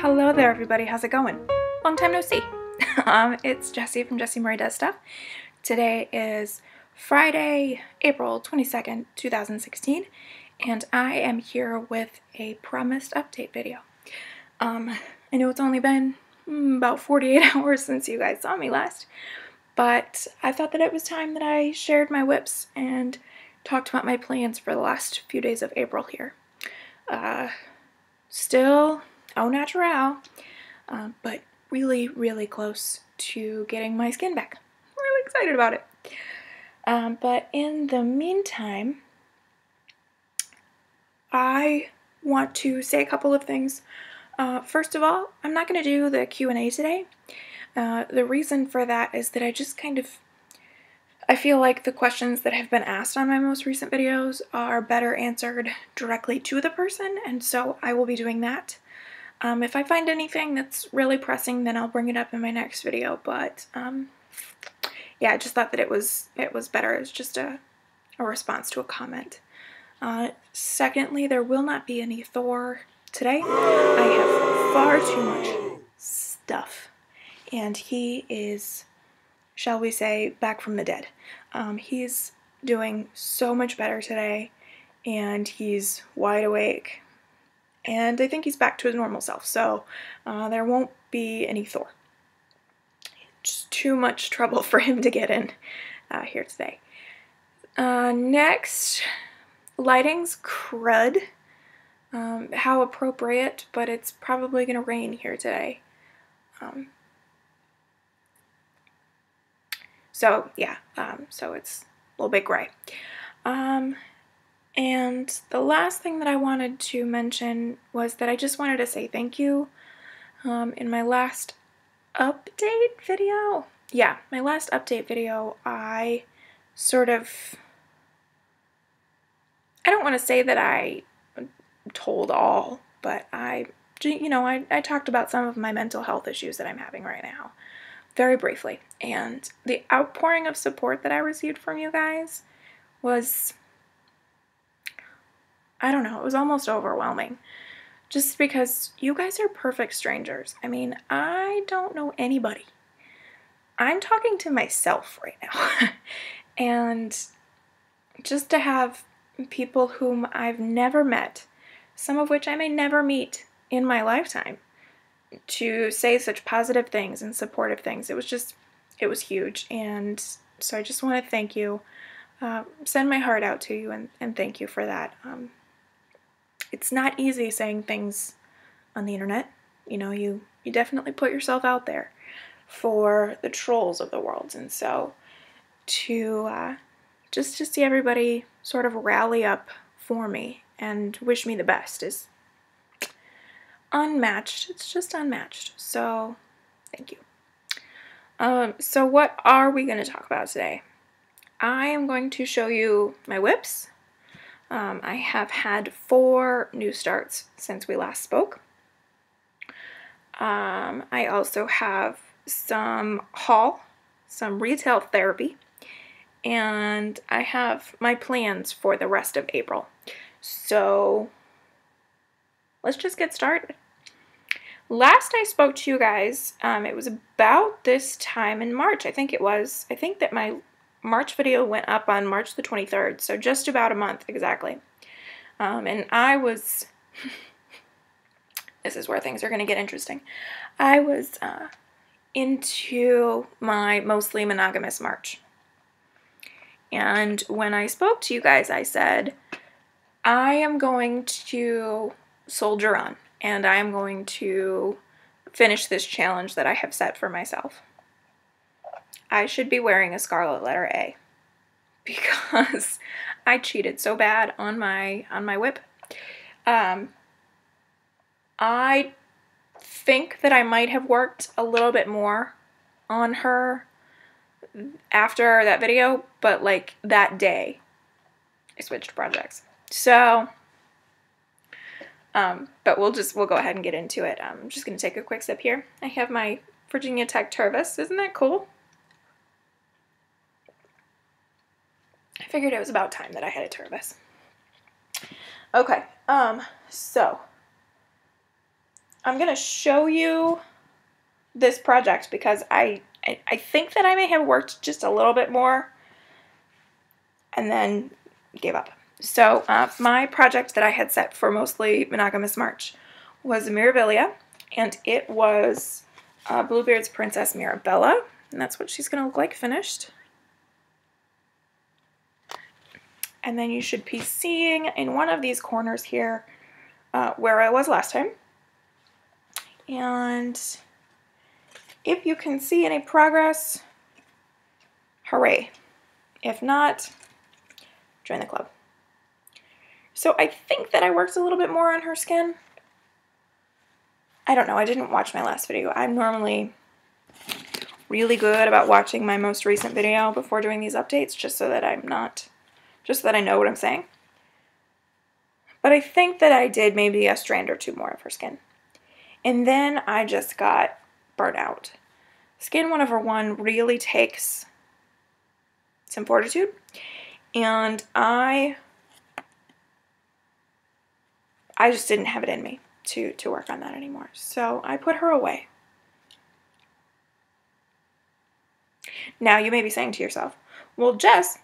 Hello there everybody, how's it going? Long time no see. It's Jessie from Jessie Marie Does Stuff. Today is Friday, April 22nd, 2016, and I am here with a promised update video. I know it's only been about 48 hours since you guys saw me last, but I thought that it was time that I shared my whips and talked about my plans for the last few days of April here. Still au naturel, but really close to getting my skin back. I'm really excited about it. But in the meantime, I want to say a couple of things. First of all, I'm not going to do the Q&A today. The reason for that is that I feel like the questions that have been asked on my most recent videos are better answered directly to the person, and so I will be doing that. If I find anything that's really pressing, then I'll bring it up in my next video, but yeah, I just thought that it was better as just a response to a comment. Secondly, there will not be any Thor today. I have far too much stuff, and he is, shall we say, back from the dead. He's doing so much better today, and he's wide awake, and I think he's back to his normal self, so there won't be any Thor. Just too much trouble for him to get in here today. Next, lighting's crud. How appropriate, but it's probably going to rain here today. So yeah, so it's a little bit gray. And the last thing that I wanted to mention was that I just wanted to say thank you. In my last update video, I don't want to say that I told all, but I talked about some of my mental health issues that I'm having right now, very briefly. And the outpouring of support that I received from you guys was, I don't know, it was almost overwhelming. Just because you guys are perfect strangers. I mean, I don't know anybody. I'm talking to myself right now. And just to have people whom I've never met, some of which I may never meet in my lifetime, to say such positive things and supportive things, it was huge. And so I just want to thank you, send my heart out to you, and thank you for that. It's not easy saying things on the internet. You know, you definitely put yourself out there for the trolls of the world, and so just to see everybody sort of rally up for me and wish me the best is unmatched. It's just unmatched. So thank you. So what are we going to talk about today? I am going to show you my whips. I have had 4 new starts since we last spoke. I also have some retail therapy, and I have my plans for the rest of April. So let's just get started. Last I spoke to you guys, it was about this time in March, I think it was. I think that my March video went up on March the 23rd, so just about a month exactly. And I was, this is where things are going to get interesting. I was into my mostly monogamous March. And when I spoke to you guys, I said, I am going to soldier on, and I am going to finish this challenge that I have set for myself. I should be wearing a scarlet letter A, because I cheated so bad on my whip. I think that I might have worked a little bit more on her after that video, but like that day I switched projects. So but we'll go ahead and get into it. I'm just going to take a quick sip here. I have my Virginia Tech Tervis. Isn't that cool? I figured it was about time that I had a Tervis. Okay, so I'm going to show you this project because I think that I may have worked just a little bit more and then gave up. So my project that I had set for mostly Monogamous March was Mirabilia, and it was Bluebeard's Princess Mirabella, and that's what she's going to look like finished. And then you should be seeing in one of these corners here where I was last time. And if you can see any progress, hooray. If not, join the club. So I think that I worked a little bit more on her skin. I don't know, I didn't watch my last video. I'm normally really good about watching my most recent video before doing these updates, just so that I know what I'm saying. But I think that I did maybe a strand or two more of her skin. And then I just got burnt out. Skin 101 really takes some fortitude, and I just didn't have it in me to work on that anymore. So I put her away. Now you may be saying to yourself, well, Jess,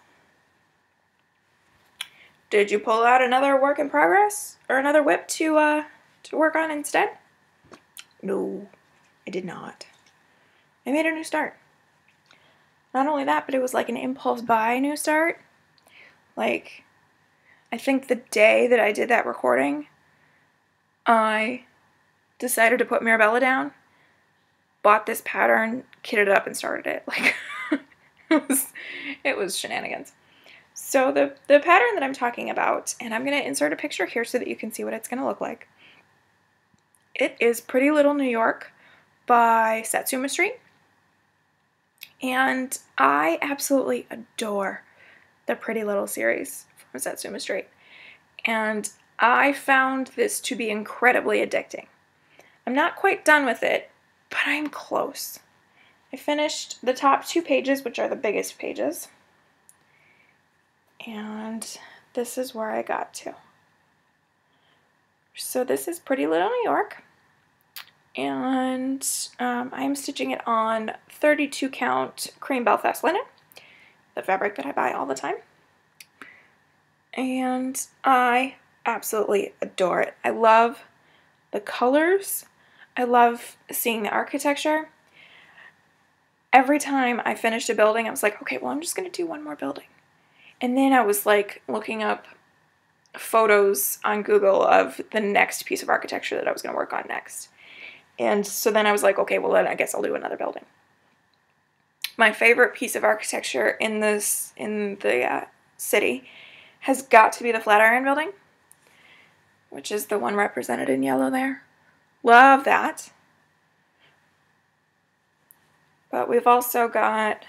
did you pull out another work in progress or another whip to work on instead? No, I did not. I made a new start. Not only that, but it was like an impulse buy new start. Like, I think the day that I did that recording, I decided to put Mirabella down, bought this pattern, kitted it up, and started it. Like, it was shenanigans. So the pattern that I'm talking about, and I'm going to insert a picture here so that you can see what it's going to look like. It is Pretty Little New York by Satsuma Street. And I absolutely adore the Pretty Little series from Satsuma Street. And I found this to be incredibly addicting. I'm not quite done with it, but I'm close. I finished the top 2 pages, which are the biggest pages. And this is where I got to. So this is Pretty Little New York. And I'm stitching it on 32 count cream Belfast linen, the fabric that I buy all the time. And I absolutely adore it. I love the colors. I love seeing the architecture. Every time I finished a building, I was like, okay, well, I'm just going to do one more building. And then I was like looking up photos on Google of the next piece of architecture that I was going to work on next. And so then I was like, okay, well, then I guess I'll do another building. My favorite piece of architecture in the city has got to be the Flatiron Building, which is the one represented in yellow there. Love that. But we've also got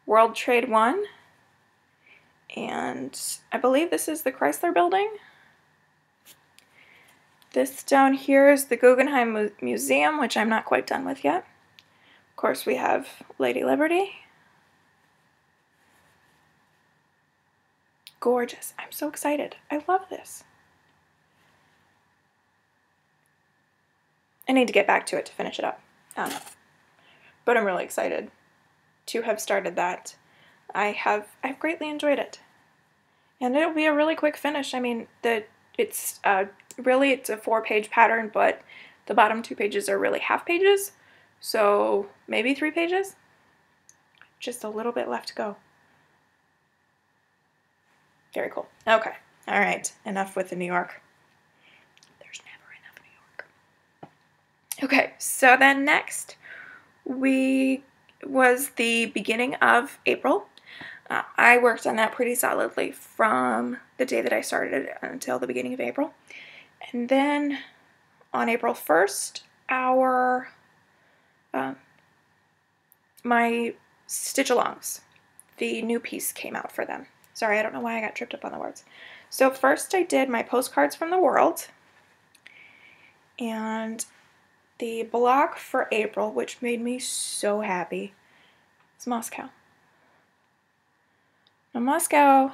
World Trade 1, and I believe this is the Chrysler Building. This down here is the Guggenheim Museum, which I'm not quite done with yet. Of course, we have Lady Liberty. Gorgeous. I'm so excited. I love this. I need to get back to it to finish it up. But I'm really excited to have started that. I've greatly enjoyed it. And it'll be a really quick finish. I mean, it's a 4-page pattern, but the bottom 2 pages are really half pages. So maybe 3 pages. Just a little bit left to go. Very cool. Okay. All right. Enough with the New York. There's never enough New York. Okay. So then next was the beginning of April. I worked on that pretty solidly from the day that I started until the beginning of April. And then on April 1st, my stitch-alongs, the new piece came out for them. Sorry, I don't know why I got tripped up on the words. So first I did my postcards from the world. And the block for April, which made me so happy, is Moscow. Now Moscow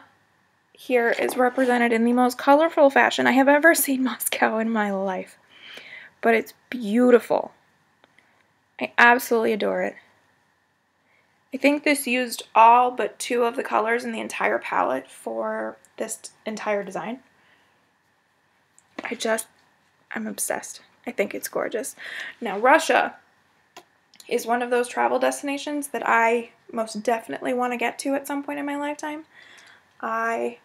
here is represented in the most colorful fashion I have ever seen Moscow in my life. but it's beautiful. I absolutely adore it. I think this used all but 2 of the colors in the entire palette for this entire design. I'm obsessed. I think it's gorgeous. Now, Russia is one of those travel destinations that I most definitely want to get to at some point in my lifetime. I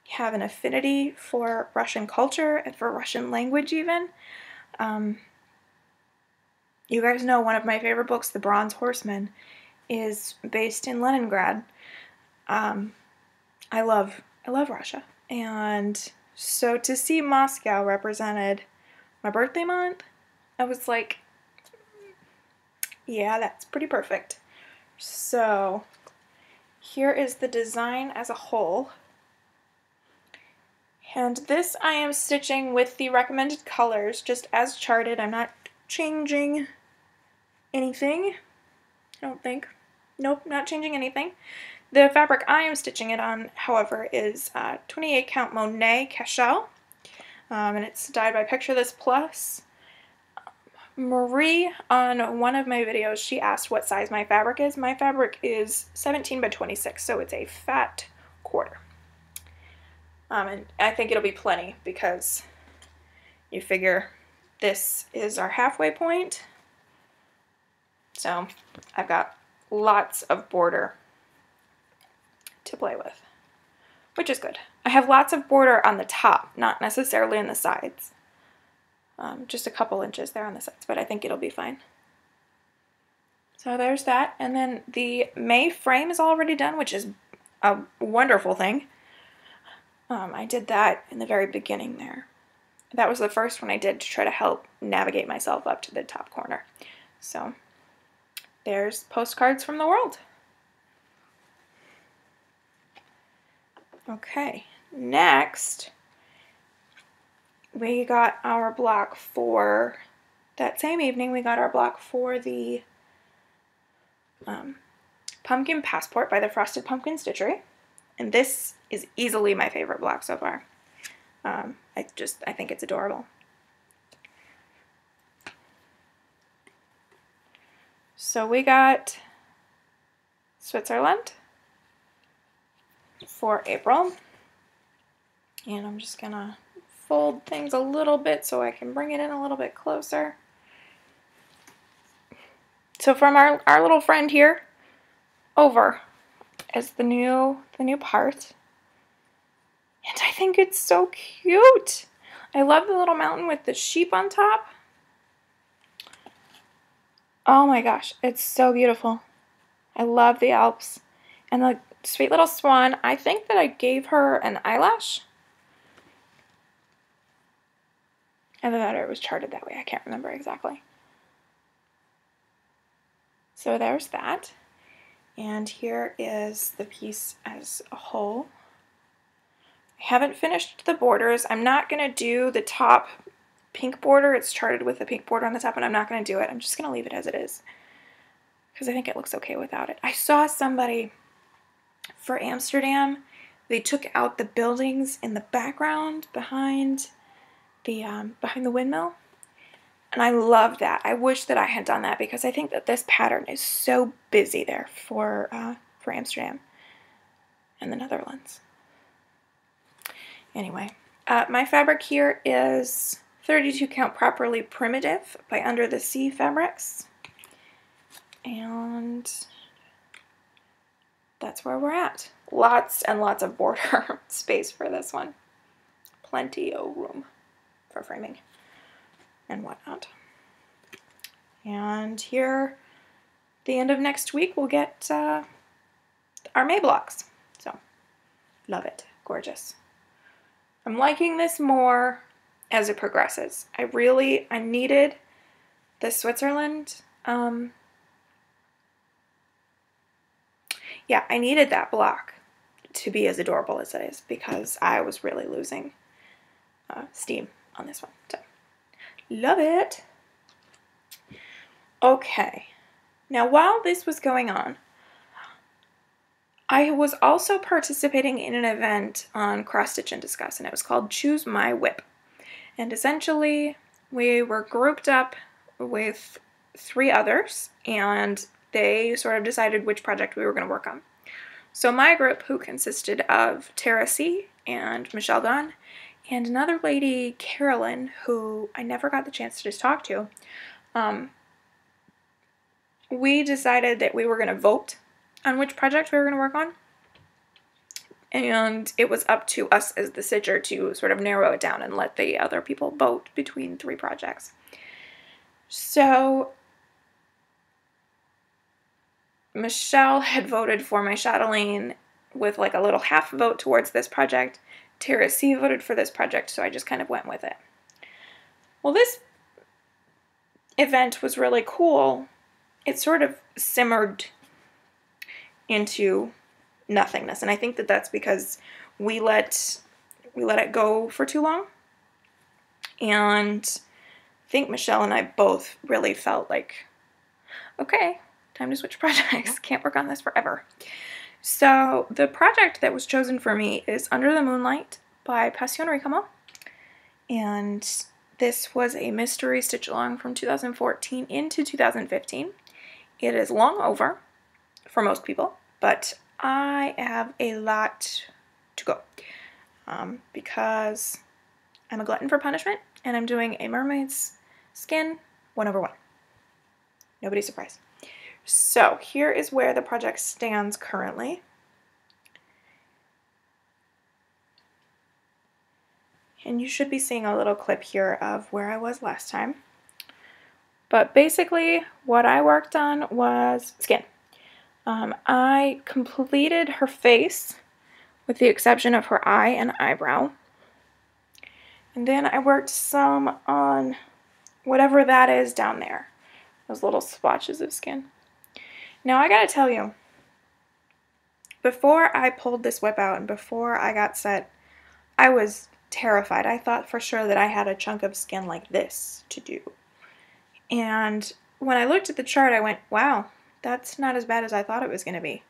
have an affinity for Russian culture and for Russian language even. You guys know one of my favorite books, The Bronze Horseman, is based in Leningrad. I love Russia. And so to see Moscow represented my birthday month, I was like, yeah, that's pretty perfect. So here is the design as a whole. And this I am stitching with the recommended colors, just as charted. I'm not changing anything, I don't think. Nope, not changing anything. The fabric I am stitching it on, however, is 28 count Monet Cashel, and it's dyed by Picture This Plus. Marie, on one of my videos, she asked what size my fabric is. My fabric is 17 by 26, so it's a fat quarter. And I think it'll be plenty because you figure this is our halfway point. So I've got lots of border to play with, which is good. I have lots of border on the top, not necessarily in the sides. Just a couple inches there on the sides, but I think it'll be fine. So there's that. And then the May frame is already done, which is a wonderful thing. I did that in the very beginning there. That was the first one I did to try to help navigate myself up to the top corner. So there's Postcards from the World. Okay, next we got our block for, that same evening we got our block for the Pumpkin Passport by the Frosted Pumpkin Stitchery. And this is easily my favorite block so far. I think it's adorable. So we got Switzerland for April. And I'm just gonna fold things a little bit so I can bring it in a little bit closer. So from our little friend here, over is the new part. And I think it's so cute. I love the little mountain with the sheep on top. Oh my gosh, it's so beautiful. I love the Alps. And the sweet little swan, I think that I gave her an eyelash. Either that or it was charted that way, I can't remember exactly. So there's that. And here is the piece as a whole. I haven't finished the borders. I'm not going to do the top pink border. It's charted with the pink border on the top, and I'm not going to do it. I'm just going to leave it as it is because I think it looks okay without it. I saw somebody for Amsterdam, they took out the buildings in the background behind the windmill, and I love that. I wish that I had done that because I think that this pattern is so busy there for Amsterdam and the Netherlands. Anyway, my fabric here is 32 count Properly Primitive by Under the Sea Fabrics. And that's where we're at. Lots and lots of border space for this one. Plenty of room for framing and whatnot. And here, the end of next week, we'll get our May blocks. So, love it. Gorgeous. I'm liking this more as it progresses. I needed the Switzerland. Yeah, I needed that block to be as adorable as it is because I was really losing steam on this one. So, love it. Okay. Now, while this was going on, I was also participating in an event on Cross Stitch and Discuss, and it was called Choose My Whip. And essentially, we were grouped up with 3 others, and they sort of decided which project we were going to work on. So my group, who consisted of Tara C. and Michelle Gunn, and another lady, Carolyn, who I never got the chance to just talk to, we decided that we were going to vote on which project we were going to work on. And it was up to us as the Sidger to sort of narrow it down and let the other people vote between 3 projects. So Michelle had voted for my chatelaine with like a little half vote towards this project. Tara C voted for this project, so I just kind of went with it. Well, this event was really cool. It sort of simmered into nothingness, and I think that that's because we let it go for too long. And I think Michelle and I both really felt like, okay, time to switch projects. Can't work on this forever. So the project that was chosen for me is Under the Moonlight by Passion Ricamo. And this was a mystery stitch along from 2014 into 2015. It is long over for most people, but I have a lot to go because I'm a glutton for punishment, and I'm doing a mermaid's skin 1/1. Nobody's surprised. So here is where the project stands currently. And you should be seeing a little clip here of where I was last time. But basically, what I worked on was skin. I completed her face with the exception of her eye and eyebrow. And then I worked some on whatever that is down there. Those little splotches of skin. Now I gotta tell you, before I pulled this whip out and before I got set, I was terrified. I thought for sure that I had a chunk of skin like this to do. And when I looked at the chart, I went, wow, that's not as bad as I thought it was going to be.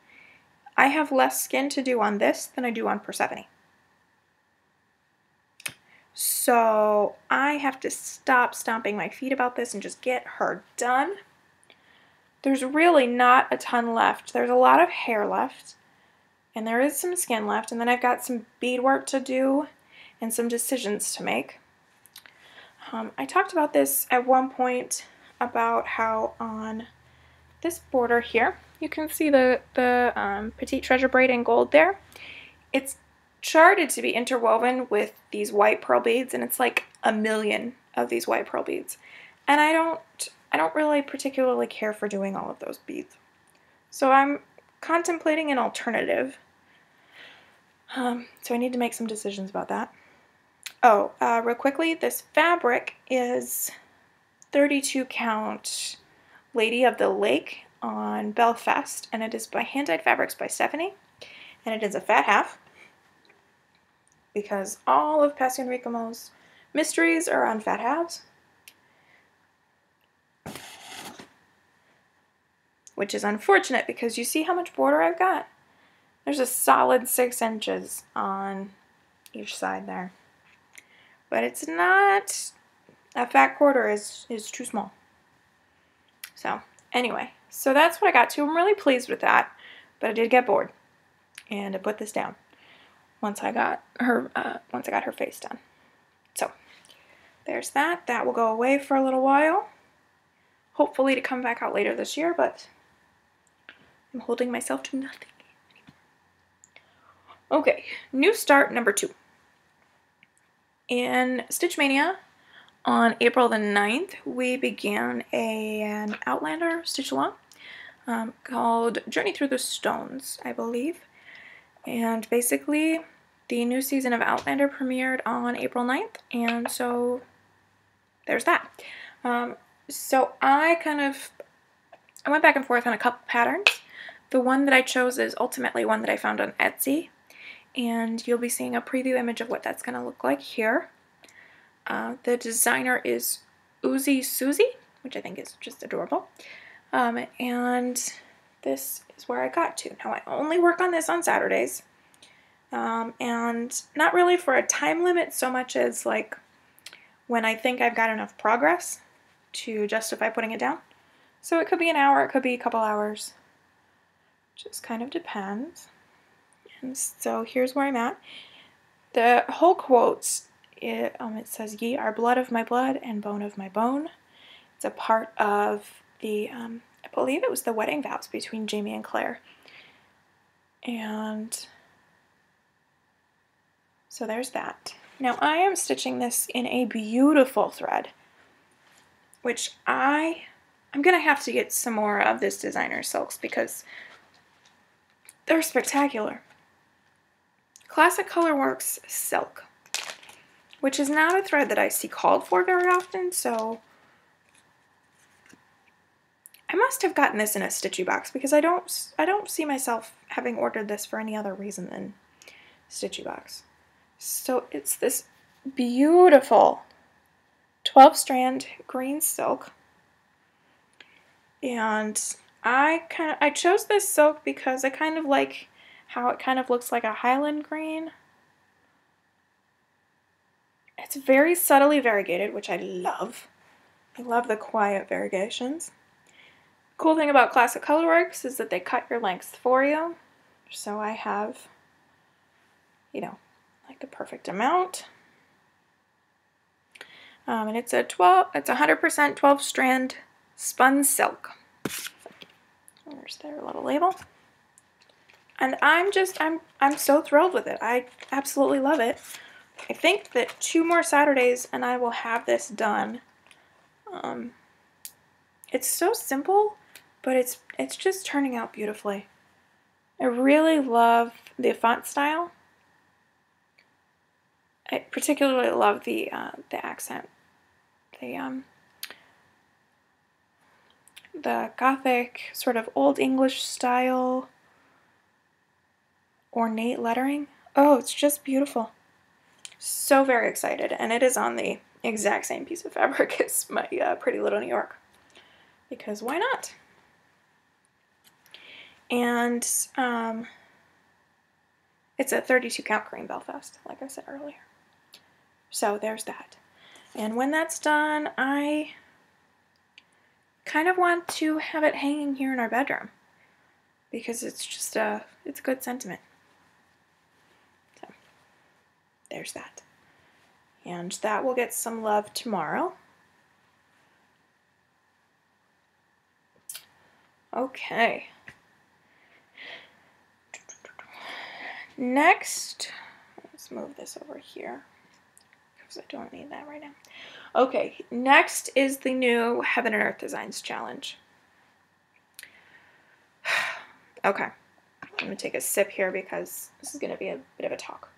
I have less skin to do on this than I do on Persephone. So I have to stop stomping my feet about this and just get her done. There's really not a ton left. There's a lot of hair left, and there is some skin left, and then I've got some beadwork to do and some decisions to make. I talked about this at one point about how on this border here, you can see the Petite Treasure braid in gold there. It's charted to be interwoven with these white pearl beads, and it's like 1,000,000 of these white pearl beads. And I don't really particularly care for doing all of those beads. So I'm contemplating an alternative. So I need to make some decisions about that. Oh, real quickly, this fabric is 32 count Lady of the Lake on Belfast, and it is by Hand Dyed Fabrics by Stephanie, and it is a fat half because all of Passion Ricamo's mysteries are on fat halves, which is unfortunate because you see how much border I've got? There's a solid 6 inches on each side there. But it's not, a fat quarter is too small. So anyway, so that's what I got to. I'm really pleased with that, but I did get bored, and I put this down once I got her face done. So there's that. That will go away for a little while, hopefully to come back out later this year, but I'm holding myself to nothing anymore. Okay, new start number 2. In Stitch Mania, on April the 9th, we began an Outlander stitch-along called Journey Through the Stones, I believe. And basically, the new season of Outlander premiered on April 9th, and so there's that. So I went back and forth on a couple patterns. The one that I chose is ultimately one that I found on Etsy, and you'll be seeing a preview image of what that's going to look like here. The designer is Uzi Susie, which I think is just adorable. And this is where I got to. Now I only work on this on Saturdays, and not really for a time limit so much as like when I think I've got enough progress to justify putting it down. So it could be an hour, it could be a couple hours. Just kind of depends. And so here's where I'm at. The whole quote, it says, "Ye are blood of my blood and bone of my bone." It's a part of the, I believe it was the wedding vows between Jamie and Claire. And so there's that. Now I am stitching this in a beautiful thread, which I'm going to have to get some more of this designer silks because they're spectacular. Classic Colorworks silk, which is not a thread that I see called for very often, so I must have gotten this in a Stitchy box because I don't see myself having ordered this for any other reason than Stitchy box. So it's this beautiful 12-strand green silk, and I chose this silk because I kind of like how it kind of looks like a Highland green. It's very subtly variegated, which I love. I love the quiet variegations. Cool thing about Classic Colorworks is that they cut your lengths for you. So I have, like the perfect amount. And it's 100% 12-strand spun silk. There's their little label. And I'm so thrilled with it. I absolutely love it. I think that 2 more Saturdays and I will have this done. It's so simple, but it's just turning out beautifully. I really love the font style. I particularly love the accent. The Gothic sort of Old English style ornate lettering. Oh, it's just beautiful. So very excited, and it is on the exact same piece of fabric as my Pretty Little New York, because why not? And it's a 32 count green Belfast, like I said earlier. So there's that. And when that's done, I kind of want to have it hanging here in our bedroom because it's just it's a good sentiment. So there's that. And that will get some love tomorrow. Okay. Next, let's move this over here because I don't need that right now. Okay, next is the new Heaven and Earth Designs Challenge. Okay, I'm going to take a sip here because this is going to be a bit of a talk.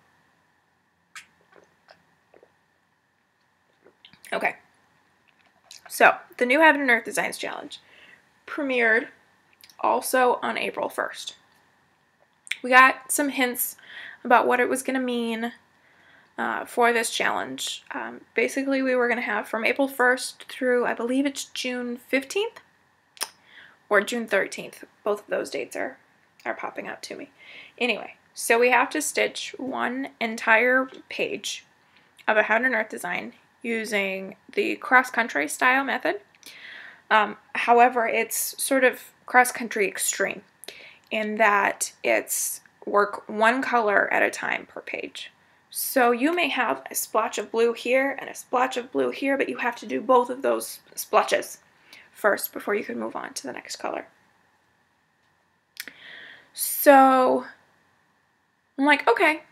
Okay, so the new Heaven and Earth Designs Challenge premiered also on April 1st. We got some hints about what it was going to mean for this challenge. Basically, we were going to have from April 1st through, I believe it's June 15th or June 13th. Both of those dates are popping up to me. Anyway, so we have to stitch one entire page of a Heaven and Earth design using the cross-country style method. However, it's sort of cross-country extreme in that it's work one color at a time per page. So you may have a splotch of blue here and a splotch of blue here, but you have to do both of those splotches first before you can move on to the next color. So I'm like, okay,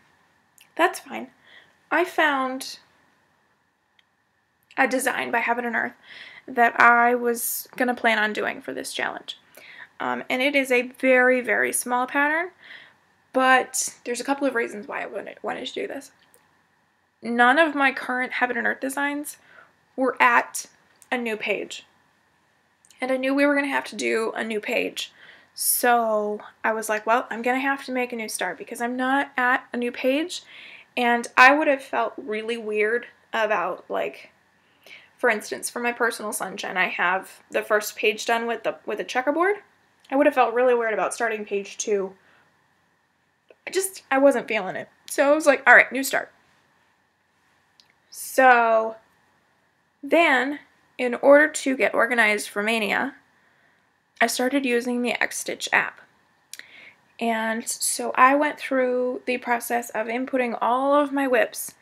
that's fine. I found a design by Heaven and Earth that I was going to plan on doing for this challenge. And it is a very, very small pattern, but there's a couple of reasons why I wanted to do this. None of my current Heaven and Earth designs were at a new page. And I knew we were going to have to do a new page. So I was like, well, I'm going to have to make a new start because I'm not at a new page. And I would have felt really weird about, like, for instance, for my personal sunshine, I have the first page done with a checkerboard. I would have felt really weird about starting page 2. I wasn't feeling it. So I was like, all right, new start. So Then, in order to get organized for Mania, I started using the Xstitch app. And so I went through the process of inputting all of my WIPs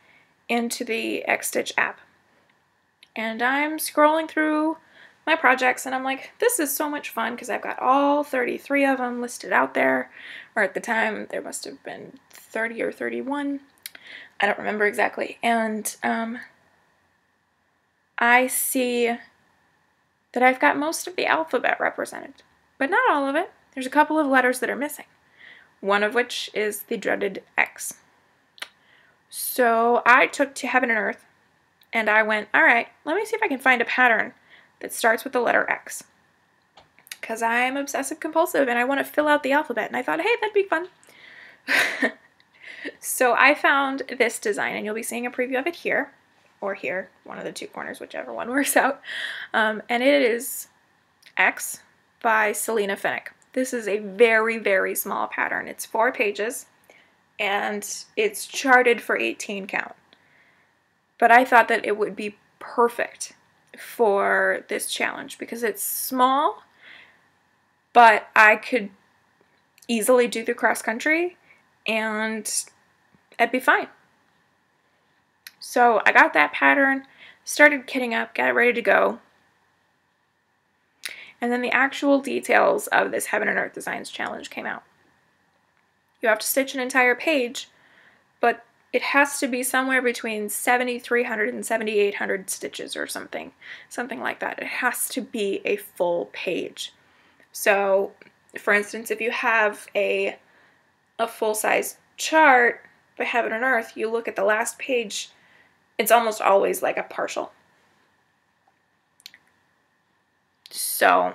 into the Xstitch app. And I'm scrolling through my projects and I'm like, this is so much fun because I've got all 33 of them listed out there. Or at the time, there must have been 30 or 31. I don't remember exactly. And I see that I've got most of the alphabet represented, but not all of it. There's a couple of letters that are missing, one of which is the dreaded X. So I took to Heaven and Earth, and I went, all right, let me see if I can find a pattern that starts with the letter X, because I'm obsessive compulsive and I want to fill out the alphabet, and I thought, hey, that'd be fun. So I found this design, and you'll be seeing a preview of it here, or here, one of the two corners, whichever one works out. And it is X by Selena Finnick. This is a very, very small pattern. It's 4 pages, and it's charted for 18 count. But I thought that it would be perfect for this challenge because it's small, but I could easily do the cross country, and it'd be fine. So I got that pattern, started kitting up, got it ready to go. And then the actual details of this Heaven and Earth Designs Challenge came out. You have to stitch an entire page, but it has to be somewhere between 7,300 and 7,800 stitches or something like that. It has to be a full page. So, for instance, if you have a full-size chart by Heaven and Earth, you look at the last page, it's almost always like a partial. So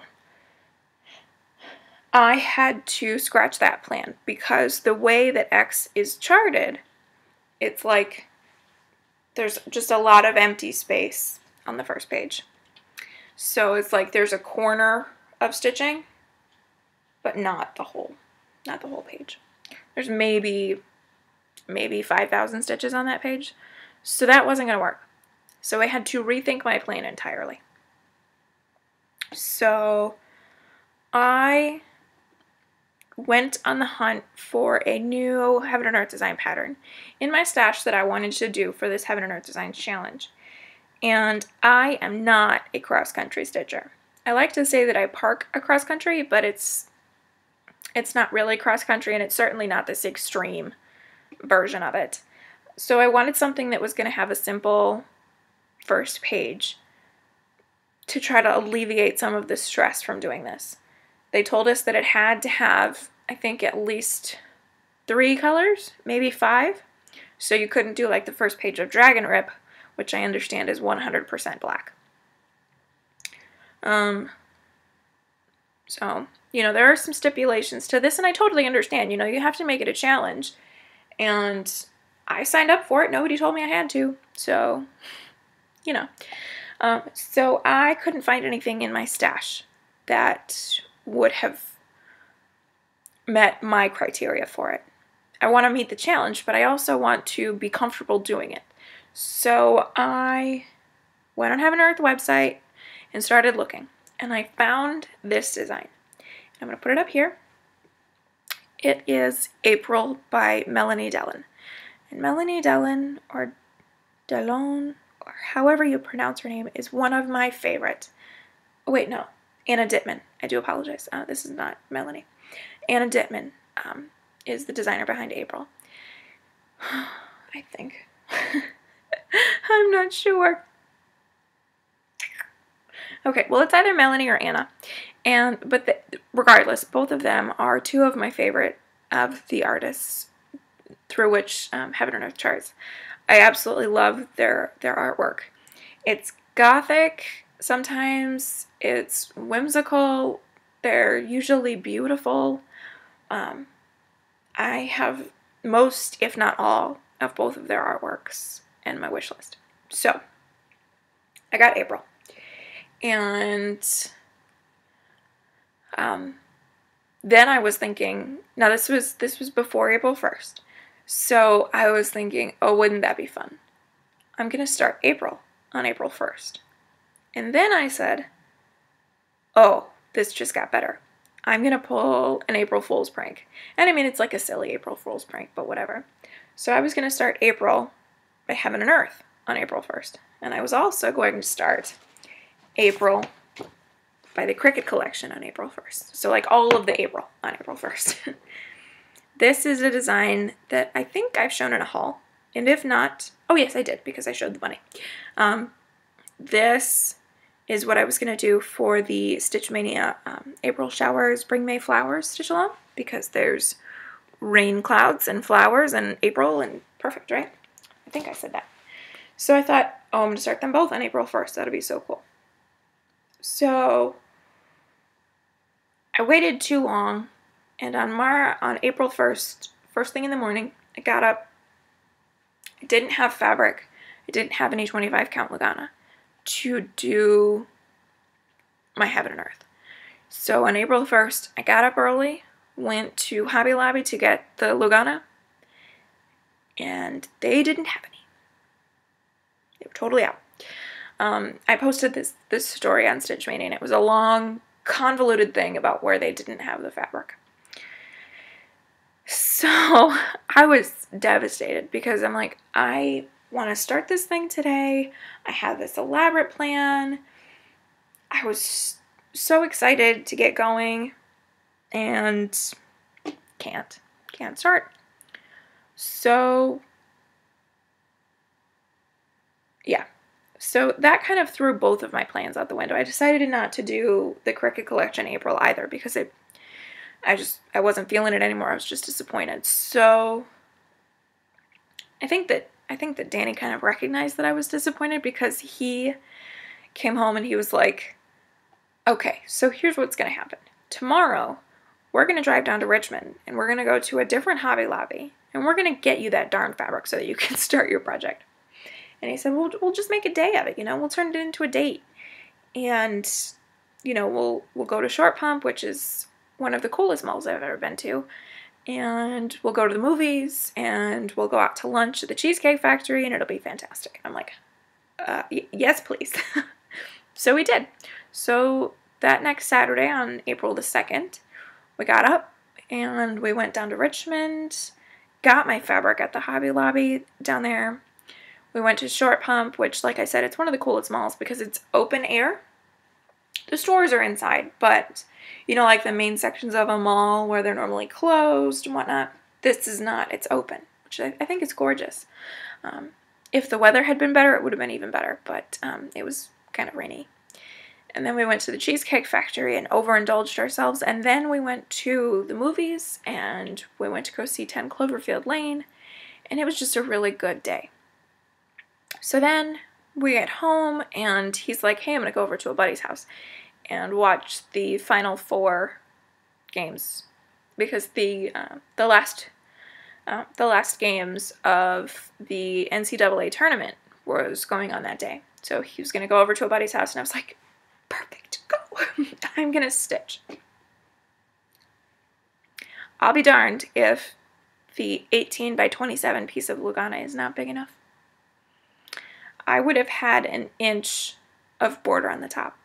I had to scratch that plan because the way that X is charted, it's like there's just a lot of empty space on the first page. So it's like there's a corner of stitching, but not the whole page. There's maybe 5,000 stitches on that page. So that wasn't going to work. So I had to rethink my plan entirely. So I went on the hunt for a new Heaven and Earth design pattern in my stash that I wanted to do for this Heaven and Earth Designs Challenge. And I am not a cross-country stitcher. I like to say that I park a cross-country, but it's not really cross-country, and it's certainly not this extreme version of it. So I wanted something that was going to have a simple first page to try to alleviate some of the stress from doing this. They told us that it had to have, I think, at least 3 colors, maybe 5. So you couldn't do like the first page of Dragon Rip, which I understand is 100% black. So, there are some stipulations to this, and I totally understand. You have to make it a challenge. And I signed up for it. Nobody told me I had to. So, so I couldn't find anything in my stash that would have met my criteria for it. I want to meet the challenge, but I also want to be comfortable doing it. So I went on Heaven and Earth website and started looking. And I found this design. I'm going to put it up here. It is April by Melanie Dellon. And Melanie Dellon, or Dellon, or however you pronounce her name, is one of my favorite. Oh, wait, no. Anna Dittman. I do apologize. This is not Melanie. Anna Dittman is the designer behind April. I think. I'm not sure. Okay, well, it's either Melanie or Anna. But regardless, both of them are 2 of my favorite of the artists through which Heaven and Earth charts. I absolutely love their artwork. It's gothic. Sometimes it's whimsical. They're usually beautiful. I have most, if not all, of both of their artworks in my wish list. So, I got April. And then I was thinking, now this was before April 1st. So I was thinking, oh, wouldn't that be fun? I'm going to start April on April 1st. And then I said, oh, this just got better. I'm going to pull an April Fool's prank. And I mean, it's like a silly April Fool's prank, but whatever. So I was going to start April by Heaven and Earth on April 1st. And I was also going to start April by the Cricut Collection on April 1st. So like all of the April on April 1st. This is a design that I think I've shown in a haul. And if not, oh yes, I did because I showed the bunny. This is what I was going to do for the Stitch Mania April Showers Bring May Flowers stitch along, because there's rain clouds and flowers and April and perfect, right? I think I said that. So I thought, oh, I'm going to start them both on April 1st. That'll be so cool. So I waited too long, and on April 1st, first thing in the morning, I got up. I didn't have fabric. I didn't have any 25 count Lugana to do my Heaven and Earth. So on April 1st, I got up early, went to Hobby Lobby to get the Lugana, and they didn't have any. They were totally out. I posted this story on Stitch Mania, and it was a long, convoluted thing about where they didn't have the fabric. So I was devastated because I'm like, I want to start this thing today. I had this elaborate plan. I was so excited to get going, and can't start. So yeah. So that kind of threw both of my plans out the window. I decided not to do the Cricut Collection April either because I wasn't feeling it anymore. I was just disappointed. So I think that Danny kind of recognized that I was disappointed because he came home and he was like, okay, so here's what's going to happen. Tomorrow, we're going to drive down to Richmond and we're going to go to a different Hobby Lobby and we're going to get you that darn fabric so that you can start your project. And he said, we'll just make a day of it, we'll turn it into a date. And, we'll go to Short Pump, which is one of the coolest malls I've ever been to. And we'll go to the movies, and we'll go out to lunch at the Cheesecake Factory, and it'll be fantastic. I'm like, yes, please. So we did. So that next Saturday on April the 2nd, we got up, and we went down to Richmond, got my fabric at the Hobby Lobby down there. We went to Short Pump, which, like I said, it's one of the coolest malls because it's open air. The stores are inside, but, like the main sections of a mall where they're normally closed and whatnot, this is not. It's open, which I think is gorgeous. If the weather had been better, it would have been even better, but it was kind of rainy. And then we went to the Cheesecake Factory and overindulged ourselves, and then we went to the movies, and we went to go see 10 Cloverfield Lane, and it was just a really good day. So then we get home, and he's like, hey, I'm going to go over to a buddy's house and watch the final 4 games, because the last games of the NCAA tournament was going on that day. So he was going to go over to a buddy's house, and I was like, perfect, go. I'm going to stitch. I'll be darned if the 18 by 27 piece of Lugana is not big enough. I would have had an inch of border on the top.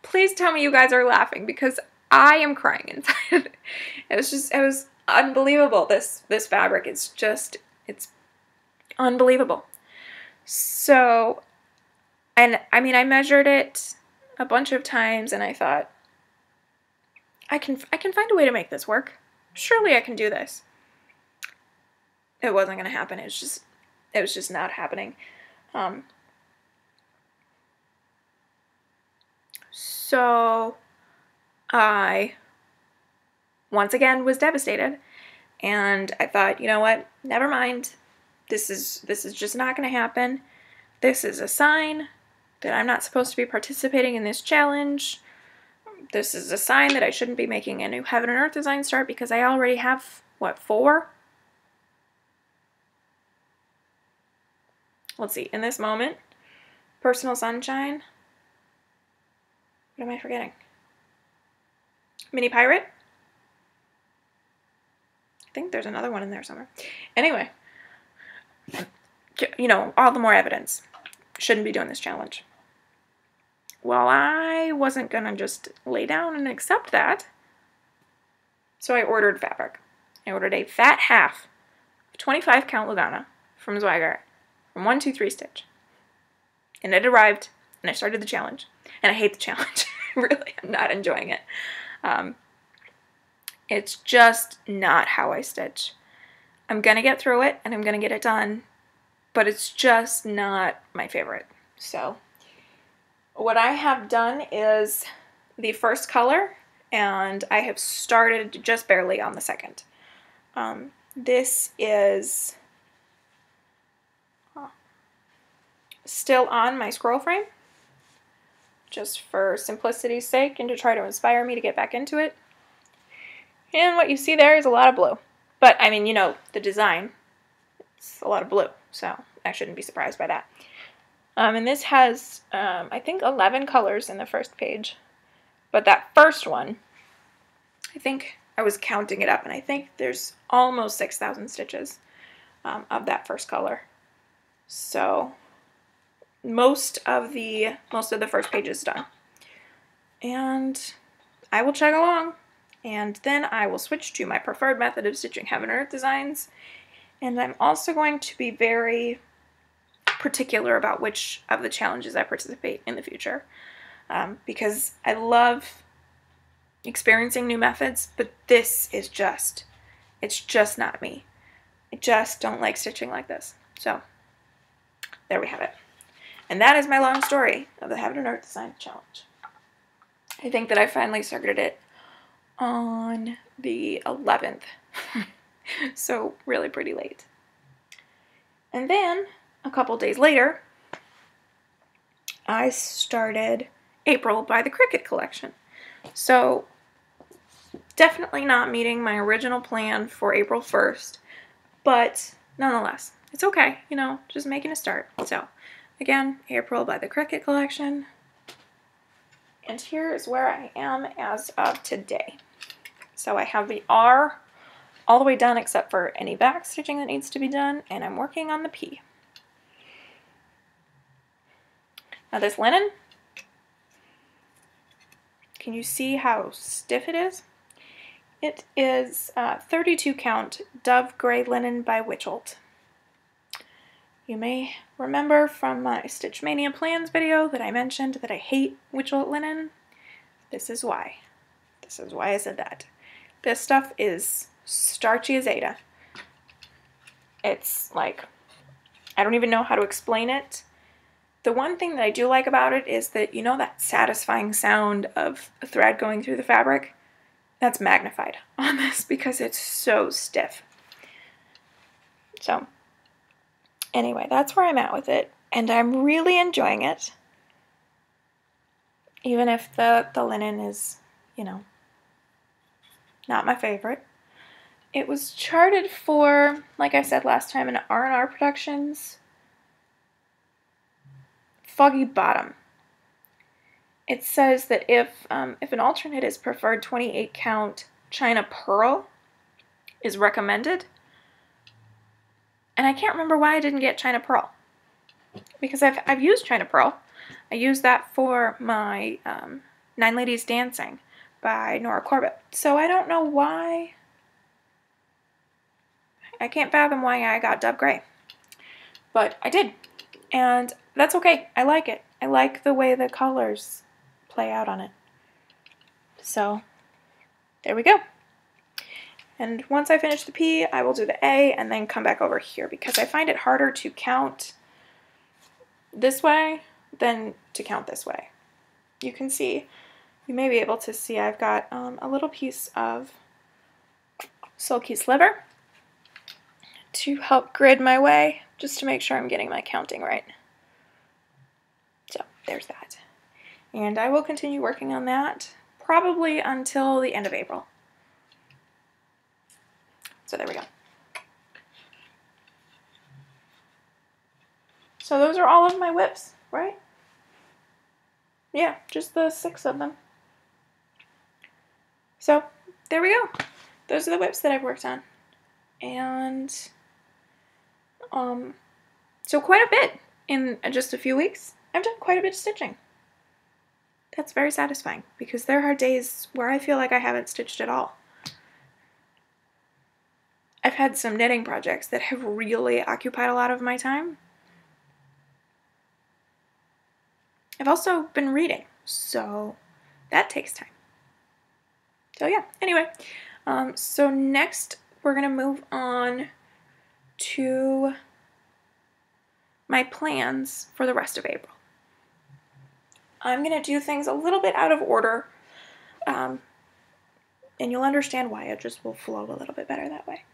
Please tell me you guys are laughing because I am crying inside. It was unbelievable. This fabric is just, it's unbelievable. So, and I mean, I measured it a bunch of times and I thought, I can find a way to make this work. Surely I can do this. It wasn't going to happen. It was just not happening. So I once again was devastated, and I thought, you know what? Never mind. This is just not going to happen. This is a sign that I'm not supposed to be participating in this challenge. This is a sign that I shouldn't be making a new Heaven and Earth design start because I already have, what, 4? Let's see, in this moment, Personal Sunshine. What am I forgetting? Mini Pirate? I think there's another one in there somewhere. Anyway, you know, all the more evidence. Shouldn't be doing this challenge. Well, I wasn't going to just lay down and accept that. So I ordered fabric. I ordered a fat half of 25 count Lugana from Zweigart from 123 Stitch. And it arrived, and I started the challenge. And I hate the challenge. Really, I'm not enjoying it. It's just not how I stitch. I'm going to get through it, and I'm going to get it done, but it's just not my favorite. So what I have done is the first color, and I have started just barely on the second. This is still on my scroll frame, just for simplicity's sake and to try to inspire me to get back into it. And what you see there is a lot of blue. But, I mean, you know, the design, it's a lot of blue, so I shouldn't be surprised by that. And this has, I think, 11 colors in the first page. But that first one, I think I was counting it up, and I think there's almost 6,000 stitches of that first color. So most of the first page is done. And I will chug along, and then I will switch to my preferred method of stitching Heaven and Earth designs. And I'm also going to be very particular about which of the challenges I participate in the future, because I love experiencing new methods, but this is just, it's just not me. I just don't like stitching like this. So there we have it. And that is my long story of the Heaven and Earth Design Challenge. I think that I finally started it on the 11th, so really pretty late. And then a couple days later, I started April by the Cricut collection. So definitely not meeting my original plan for April 1st, but nonetheless, it's okay, you know, just making a start. So again, April by the Cricut collection. And here is where I am as of today. So I have the R all the way done except for any back stitching that needs to be done, and I'm working on the P. Now this linen, can you see how stiff it is? It is 32 count Dove Gray Linen by Witcholt. You may remember from my Stitch Mania Plans video that I mentioned that I hate Witcholt linen. This is why. This is why I said that. This stuff is starchy as Ada. It's like, I don't even know how to explain it. The one thing that I do like about it is that, you know, that satisfying sound of a thread going through the fabric? That's magnified on this because it's so stiff. So anyway, that's where I'm at with it, and I'm really enjoying it, even if the linen is, you know, not my favorite. It was charted for, like I said last time, in R&R Productions, Foggy Bottom. It says that if an alternate is preferred, 28 count China Pearl is recommended. And I can't remember why I didn't get China Pearl, because I've used China Pearl. I used that for my Nine Ladies Dancing by Nora Corbett. So I don't know why. I can't fathom why I got Dove Gray. But I did. And that's okay. I like it. I like the way the colors play out on it. So there we go. And once I finish the P, I will do the A and then come back over here because I find it harder to count this way than to count this way. You can see, you may be able to see I've got a little piece of Sulky Sliver to help grid my way, just to make sure I'm getting my counting right. So there's that. And I will continue working on that probably until the end of April. So there we go. So those are all of my whips, right? Yeah, just the 6 of them. So there we go. Those are the whips that I've worked on. And So quite a bit in just a few weeks. I've done quite a bit of stitching. That's very satisfying because there are days where I feel like I haven't stitched at all. I've had some knitting projects that have really occupied a lot of my time. I've also been reading, so that takes time. So yeah, anyway, so next we're going to move on to my plans for the rest of April. I'm going to do things a little bit out of order, and you'll understand why. It just will flow a little bit better that way.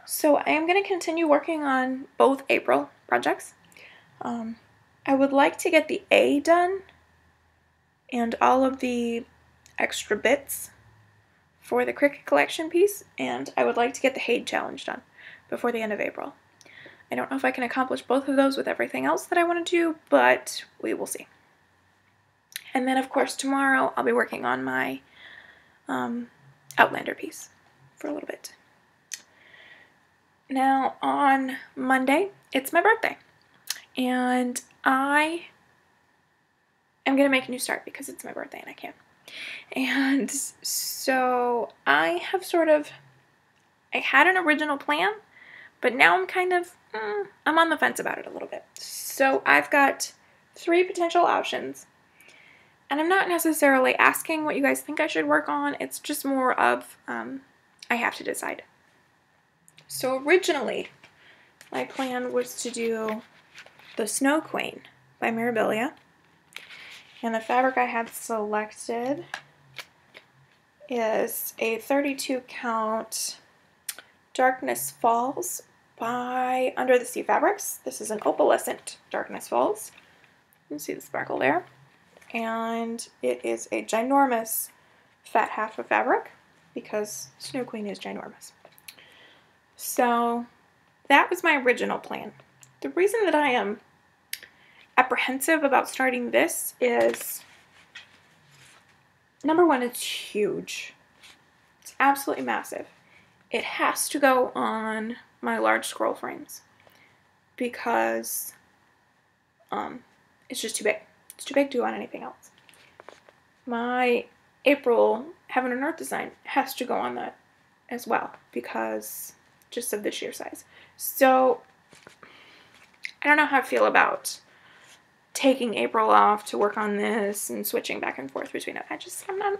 So I am going to continue working on both April projects. I would like to get the A done and all of the extra bits for the Cricut collection piece, and I would like to get the Hade challenge done before the end of April. I don't know if I can accomplish both of those with everything else that I want to do, but we will see. And then, of course, tomorrow I'll be working on my Outlander piece for a little bit. Now, on Monday, it's my birthday, and I am going to make a new start because it's my birthday and I can. And so I have I had an original plan, but now I'm kind of, I'm on the fence about it a little bit. So I've got 3 potential options, and I'm not necessarily asking what you guys think I should work on. It's just more of, I have to decide. So originally, my plan was to do the Snow Queen by Mirabilia, and the fabric I had selected is a 32 count Darkness Falls by Under the Sea Fabrics. This is an opalescent Darkness Falls. You can see the sparkle there. And it is a ginormous fat half of fabric because Snow Queen is ginormous. So that was my original plan. The reason that I am apprehensive about starting this is, number one, it's huge. It's absolutely massive. It has to go on my large scroll frames because it's just too big. It's too big to go on anything else. My April Heaven and Earth design has to go on that as well because just of the sheer size. So I don't know how I feel about taking April off to work on this and switching back and forth between it. I'm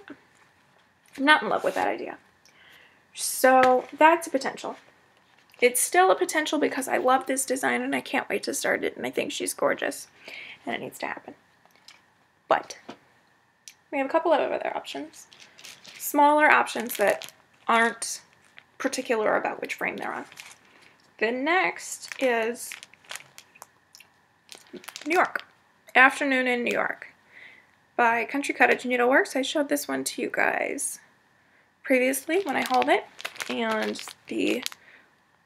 not in love with that idea. So that's a potential. It's still a potential because I love this design and I can't wait to start it, and I think she's gorgeous and it needs to happen. But we have a couple of other options. Smaller options that aren't particular about which frame they're on. The next is New York. Afternoon in New York by Country Cottage Needleworks. I showed this one to you guys previously when I hauled it. And the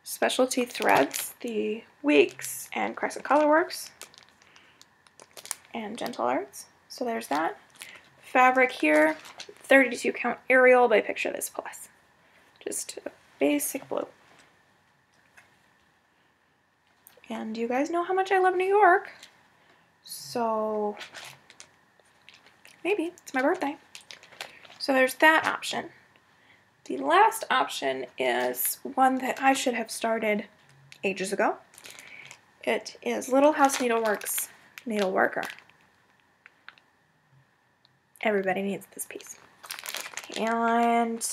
specialty threads, the Weeks and Crescent Colorworks and Gentle Arts. So there's that. Fabric here, 32 count Ariel by Picture This Plus. Just a basic blue. And you guys know how much I love New York. So maybe it's my birthday. So there's that option. The last option is one that I should have started ages ago. It is Little House Needleworks Needleworker. Everybody needs this piece. And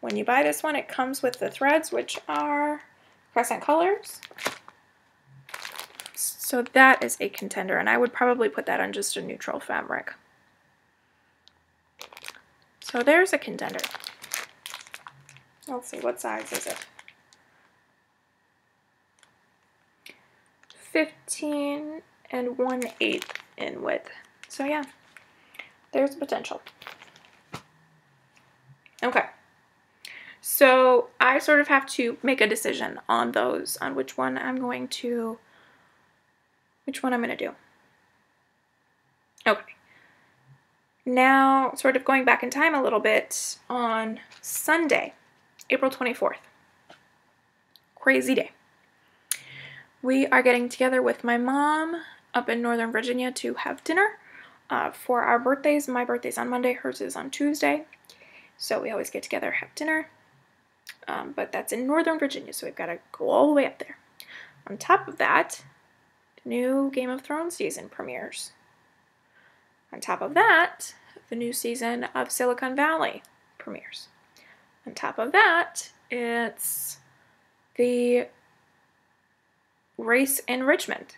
when you buy this one, it comes with the threads, which are Crescent Colors. So that is a contender, and I would probably put that on just a neutral fabric. So there's a contender. Let's see, what size is it? 15 and 1/8 in width. So yeah, there's potential. Okay. So I sort of have to make a decision on those, on which one I'm going to do. Okay. Now, sort of going back in time a little bit, on Sunday, April 24th, crazy day, we are getting together with my mom up in Northern Virginia to have dinner for our birthdays. My birthday's on Monday, hers is on Tuesday. So we always get together, have dinner. But that's in Northern Virginia, so we've got to go all the way up there. On top of that, the new Game of Thrones season premieres. On top of that, the new season of Silicon Valley premieres. On top of that, it's the race in Richmond,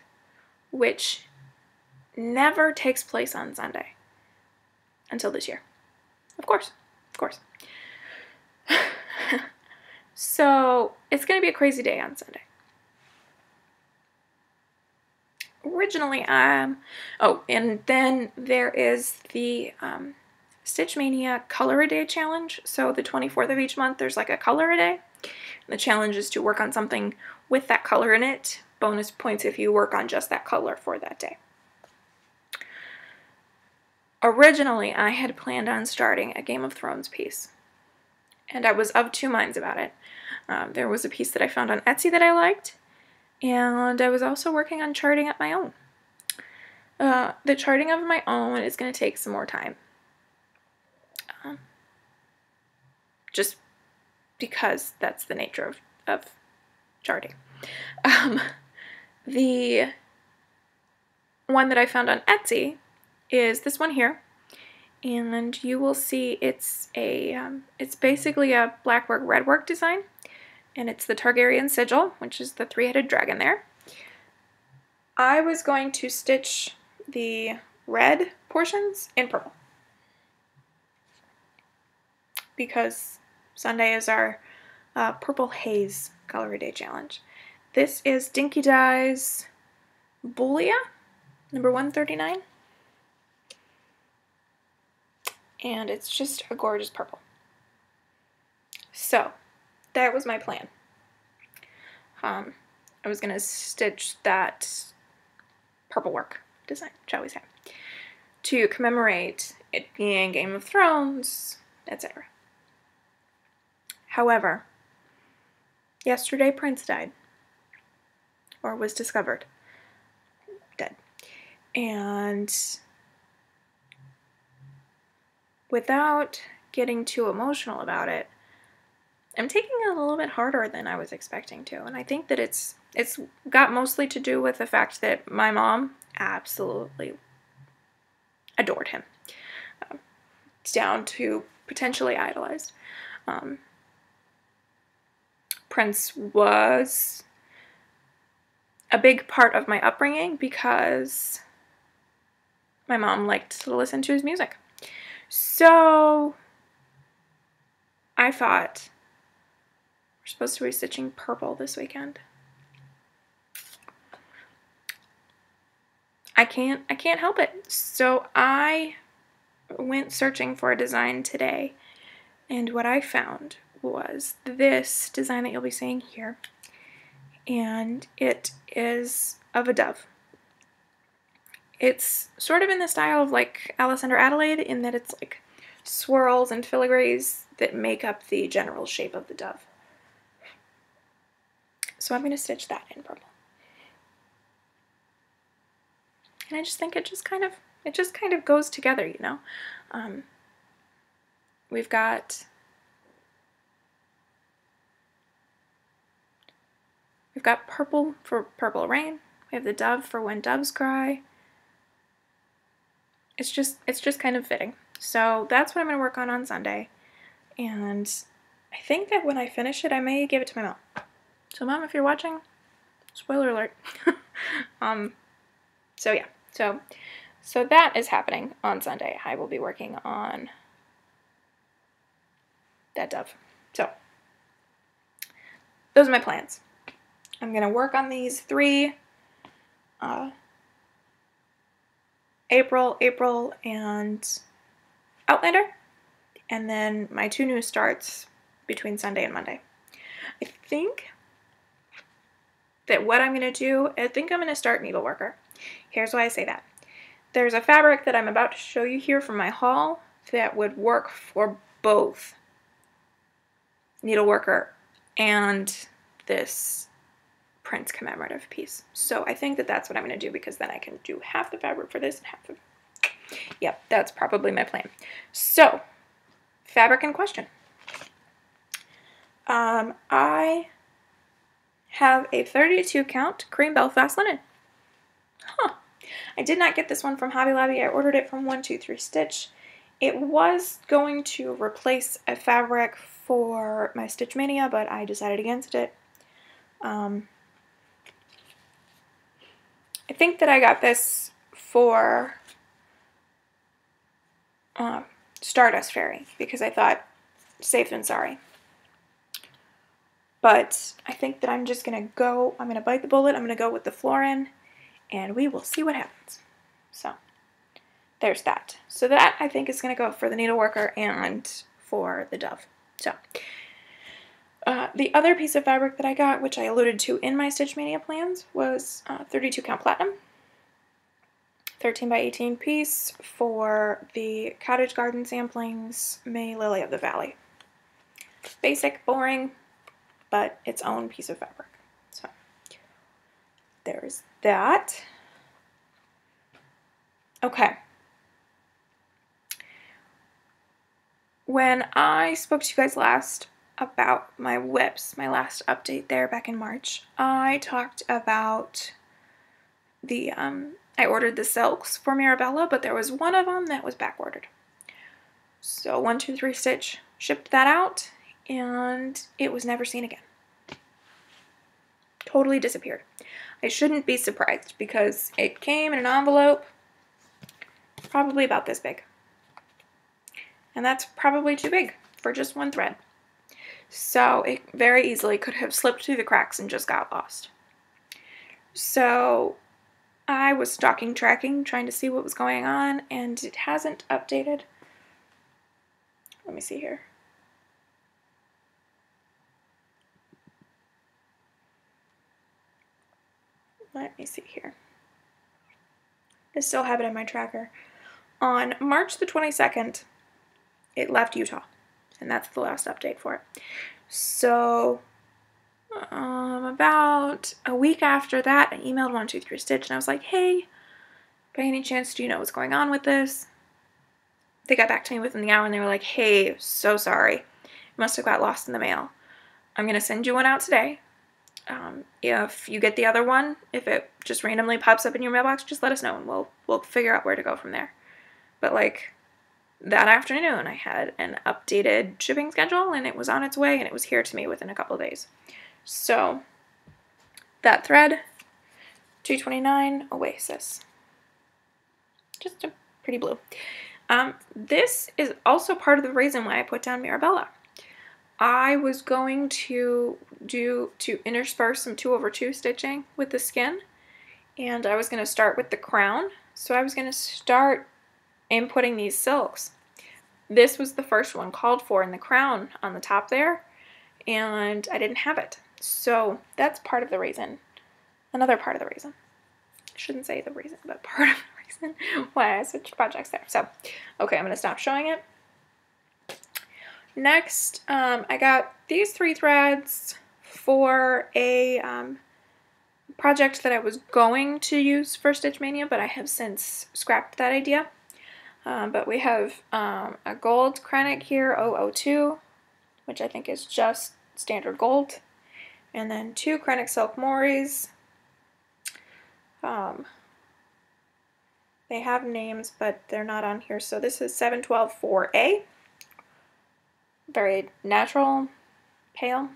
which never takes place on Sunday until this year. Of course. So it's going to be a crazy day on Sunday. Originally, oh, and then there is the Stitch Mania Color-a-Day challenge. So the 24th of each month, there's like a color-a-day. The challenge is to work on something with that color in it. Bonus points if you work on just that color for that day. Originally, I had planned on starting a Game of Thrones piece, and I was of two minds about it. There was a piece that I found on Etsy that I liked, and I was also working on charting up my own. The charting of my own is going to take some more time. Just because that's the nature of charting. The one that I found on Etsy is this one here, and you will see it's basically a blackwork redwork design, and it's the Targaryen sigil, which is the three-headed dragon there. I was going to stitch the red portions in purple because Sunday is our Purple Haze Color-a-Day challenge. This is Dinky Dye's Bulia, number 139. And it's just a gorgeous purple. So, that was my plan. I was going to stitch that purple work design, shall we say, to commemorate it being Game of Thrones, etc. However, yesterday Prince died, or was discovered dead, and without getting too emotional about it, I'm taking it a little bit harder than I was expecting to, and I think that it's got mostly to do with the fact that my mom absolutely adored him. It's down to potentially idolized. Prince was a big part of my upbringing because my mom liked to listen to his music. So I thought, we're supposed to be stitching purple this weekend. I can't help it. So I went searching for a design today, and what I found was this design that you'll be seeing here, and it is of a dove. It's sort of in the style of like Alice Under Adelaide in that it's like swirls and filigrees that make up the general shape of the dove. So I'm going to stitch that in purple. And I just think it just kind of goes together, you know. We've got purple for Purple Rain. We have the dove for When Doves Cry. It's just kind of fitting. So that's what I'm going to work on Sunday. And I think that when I finish it, I may give it to my mom. So Mom, if you're watching, spoiler alert. So yeah. So that is happening on Sunday. I will be working on that dove. So those are my plans. I'm going to work on these three, April, and Outlander, and then my two new starts between Sunday and Monday. I think that what I'm going to do, I think I'm going to start Needleworker. Here's why I say that. There's a fabric that I'm about to show you here from my haul that would work for both Needleworker and this Prince commemorative piece. So I think that that's what I'm going to do, because then I can do half the fabric for this and half of... Yep, that's probably my plan. So, fabric in question. I have a 32 count cream Belfast linen. Huh. I did not get this one from Hobby Lobby. I ordered it from 123 Stitch. It was going to replace a fabric for my Stitch Mania, but I decided against it. I think that I got this for Stardust Fairy, because I thought safe than sorry. But I think that I'm just going to bite the bullet. I'm going to go with the Florin, and we will see what happens. So, there's that. So that, I think, is going to go for the Needleworker and for the Dove. So, the other piece of fabric that I got, which I alluded to in my Stitch Mania plans, was 32 count platinum. 13 by 18 piece for the Cottage Garden Samplings May Lily of the Valley. Basic, boring, but its own piece of fabric. So there's that. Okay. When I spoke to you guys last about my WIPs, my last update there back in March, I talked about the, I ordered the silks for Mirabella, but there was one of them that was back ordered. So 123 Stitch shipped that out, and it was never seen again. Totally disappeared. I shouldn't be surprised, because it came in an envelope probably about this big. And that's probably too big for just one thread. So it very easily could have slipped through the cracks and just got lost. So I was tracking, trying to see what was going on, and it hasn't updated. Let me see here. Let me see here. I still have it in my tracker. On March the 22nd, it left Utah, and that's the last update for it. So, about a week after that, I emailed 123 Stitch, and I was like, hey, by any chance, do you know what's going on with this? They got back to me within the hour, and they were like, hey, so sorry. It must have got lost in the mail. I'm going to send you one out today. If you get the other one, if it just randomly pops up in your mailbox, just let us know, and we'll figure out where to go from there. But, like, that afternoon, I had an updated shipping schedule, and it was on its way, and it was here to me within a couple of days. So, that thread, 229 Oasis. Just a pretty blue. This is also part of the reason why I put down Mirabella. I was going to intersperse some 2/2 stitching with the skin, and I was going to start with the crown. So I was going to start inputting these silks. This was the first one called for in the crown on the top there, and I didn't have it. So that's part of the reason. Another part of the reason. I shouldn't say the reason, but part of the reason why I switched projects there. So, okay, I'm going to stop showing it. Next, I got these 3 threads for a project that I was going to use for Stitch Mania, but I have since scrapped that idea. But we have a gold Krennic here, 002, which I think is just standard gold. And then 2 Krennic Silk Moris. They have names, but they're not on here. So this is 7124A. Very natural, pale.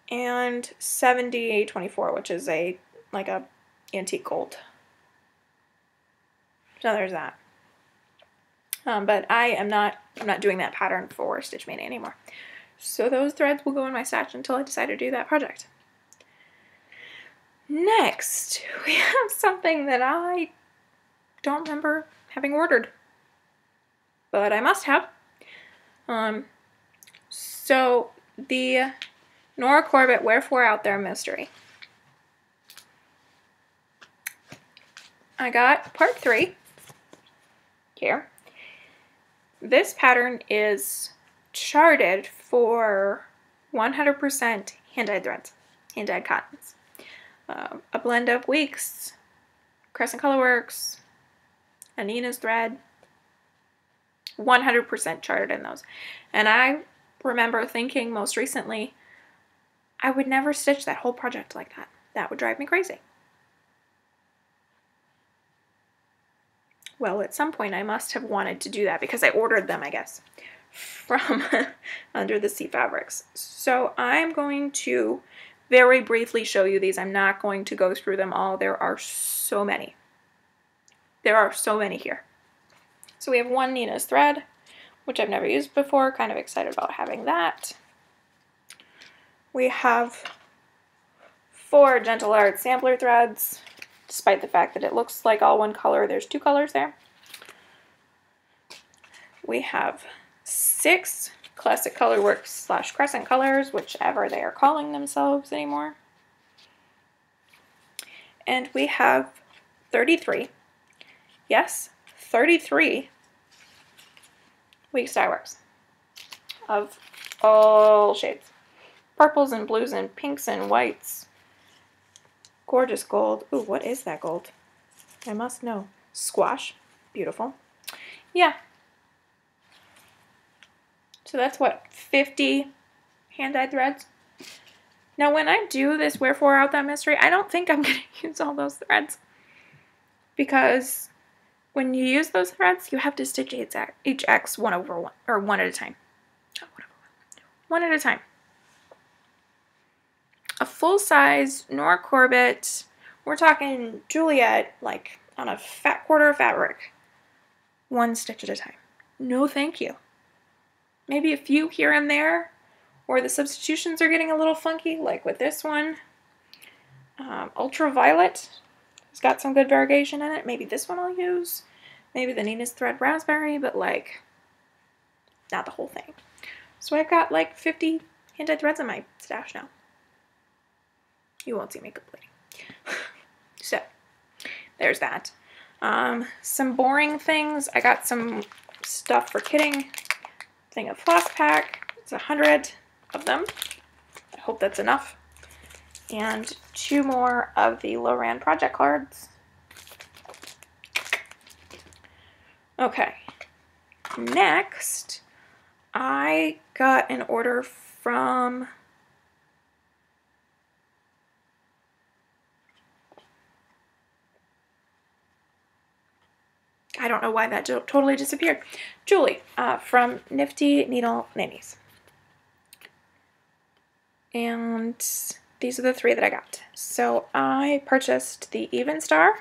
And 7024, which is like a antique gold. So there's that. But I'm not doing that pattern for Stitch Mania anymore. So those threads will go in my stash until I decide to do that project. Next, we have something that I don't remember having ordered, but I must have. So the Nora Corbett Wherefore Out There mystery. I got part 3 here. This pattern is charted for 100% hand-dyed threads. hand-dyed cottons. A blend of Weeks, Crescent Colorworks, Anina's thread, 100% charted in those. And I remember thinking most recently, I would never stitch that whole project like that. That would drive me crazy. Well, at some point I must have wanted to do that because I ordered them, I guess, from Under the Sea Fabrics. So I'm going to very briefly show you these. I'm not going to go through them all. There are so many. There are so many here. So we have one Nina's thread, which I've never used before. Kind of excited about having that. We have 4 Gentle Art sampler threads, despite the fact that it looks like all one color. There's 2 colors there. We have 6 Classic Colorworks / Crescent Colors, whichever they are calling themselves anymore. And we have 33. Yes, 33 Weeks Dye Works of all shades. Purples and blues and pinks and whites. Gorgeous gold. Ooh, what is that gold? I must know. Squash. Beautiful. Yeah. So that's what, 50 hand-dyed threads? Now when I do this Wherefore Out That Mystery, I don't think I'm going to use all those threads. Because when you use those threads, you have to stitch each X one over one, or one at a time. One at a time. A full-size Nora Corbett, we're talking Juliet, like on a fat quarter of fabric. One stitch at a time. No thank you. Maybe a few here and there, or the substitutions are getting a little funky, like with this one. Ultraviolet has got some good variegation in it. Maybe this one I'll use. Maybe the Nina's Thread Raspberry, but like, not the whole thing. So I've got like 50 hand-dyed threads in my stash now. You won't see me complaining. So, there's that. Some boring things. I got some stuff for kitting. Thing of floss pack. It's 100 of them. I hope that's enough. And 2 more of the Loran project cards. Okay. Next, I got an order from I don't know why that totally disappeared. Julie from Nifty Needle Nannies. And these are the 3 that I got. So I purchased the Even Star,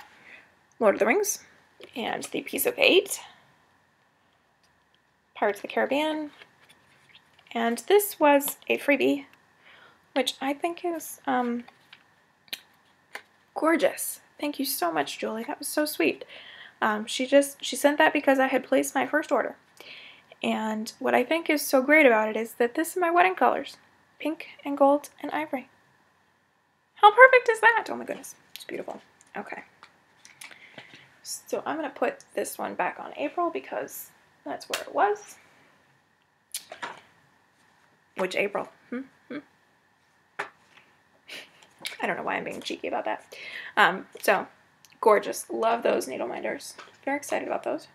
Lord of the Rings, and the Piece of 8, Pirates of the Caribbean. And this was a freebie, which I think is gorgeous. Thank you so much, Julie. That was so sweet. She sent that because I had placed my first order. And what I think is so great about it is that this is my wedding colors. Pink and gold and ivory. How perfect is that? Oh my goodness. It's beautiful. Okay. So I'm going to put this one back on April because that's where it was. Which April? I don't know why I'm being cheeky about that. So, gorgeous. Love those needle minders. Very excited about those.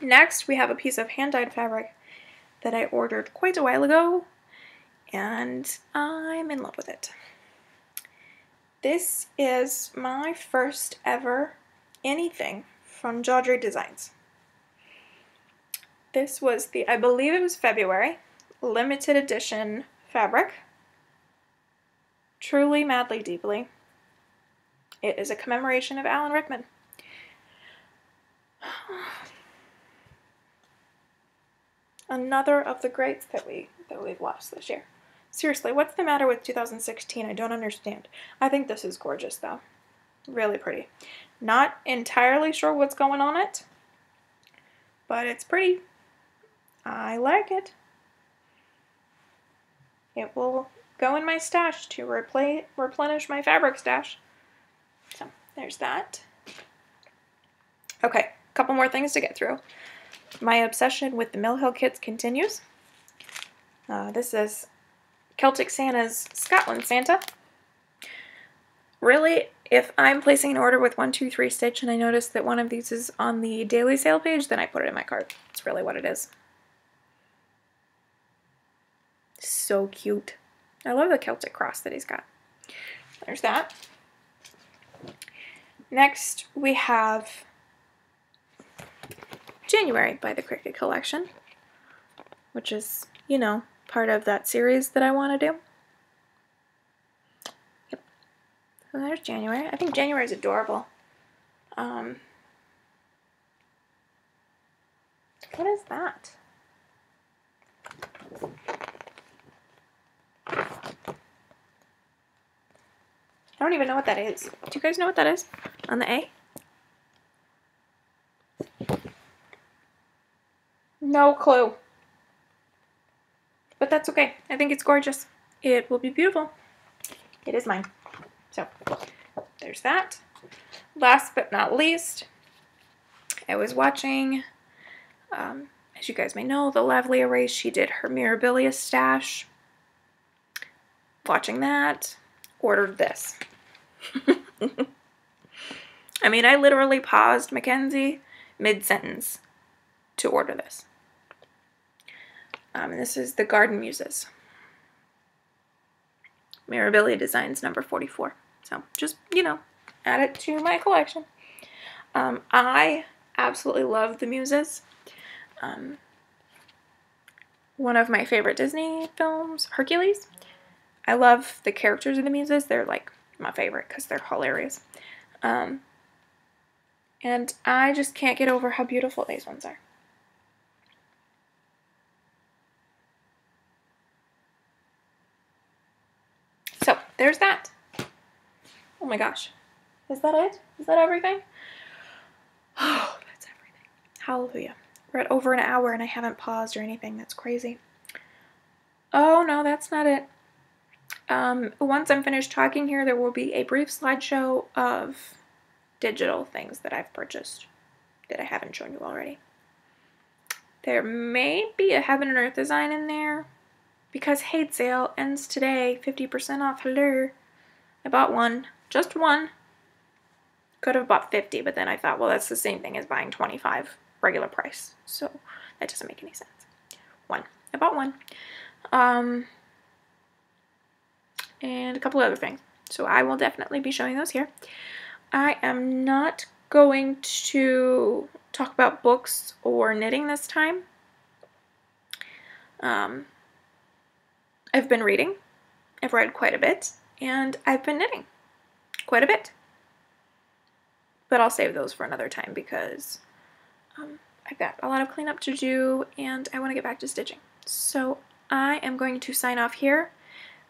Next, we have a piece of hand-dyed fabric that I ordered quite a while ago, and I'm in love with it. This is my first ever anything from Jawdry Designs. This was the, I believe it was February, limited edition fabric. Truly, madly, deeply. It is a commemoration of Alan Rickman. Another of the greats that we've lost this year. Seriously, what's the matter with 2016? I don't understand. I think this is gorgeous, though. Really pretty. Not entirely sure what's going on it, but it's pretty. I like it. It will go in my stash to replenish my fabric stash. So, there's that. Okay, a couple more things to get through. My obsession with the Mill Hill kits continues. This is Celtic Santa's Scotland Santa. Really, if I'm placing an order with 123 Stitch and I notice that one of these is on the daily sale page, then I put it in my cart. It's really what it is. So cute. I love the Celtic cross that he's got. There's that. Next, we have January by the Cricut Collection, which is, you know, part of that series that I want to do. Yep. So there's January. I think January is adorable. What is that? I don't even know what that is. Do you guys know what that is on the A? No clue. But that's okay. I think it's gorgeous. It will be beautiful. It is mine. So, there's that. Last but not least, I was watching, as you guys may know, the Lavlia Race. She did her Mirabilia stash. Watching that, ordered this. I mean, I literally paused Mackenzie mid-sentence to order this. And this is the Garden Muses. Mirabilia Designs number 44. So just, you know, add it to my collection. I absolutely love the Muses. One of my favorite Disney films, Hercules. I love the characters of the Muses. They're like my favorite because they're hilarious. And I just can't get over how beautiful these ones are. So, there's that. Oh my gosh. Is that it? Is that everything? Oh, that's everything. Hallelujah. We're at over an hour and I haven't paused or anything. That's crazy. Oh, no, that's not it. Once I'm finished talking here, there will be a brief slideshow of digital things that I've purchased that I haven't shown you already. There may be a Heaven and Earth design in there because Hate Sale ends today, 50% off. Hello. I bought one, just one. Could have bought 50, but then I thought, well, that's the same thing as buying 25 regular price, so that doesn't make any sense. One. I bought one. And a couple other things. So I will definitely be showing those here. I am not going to talk about books or knitting this time. I've been reading. I've read quite a bit. And I've been knitting quite a bit. But I'll save those for another time because I've got a lot of cleanup to do and I want to get back to stitching. So I am going to sign off here.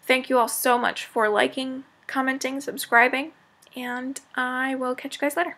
Thank you all so much for liking, commenting, subscribing, and I will catch you guys later.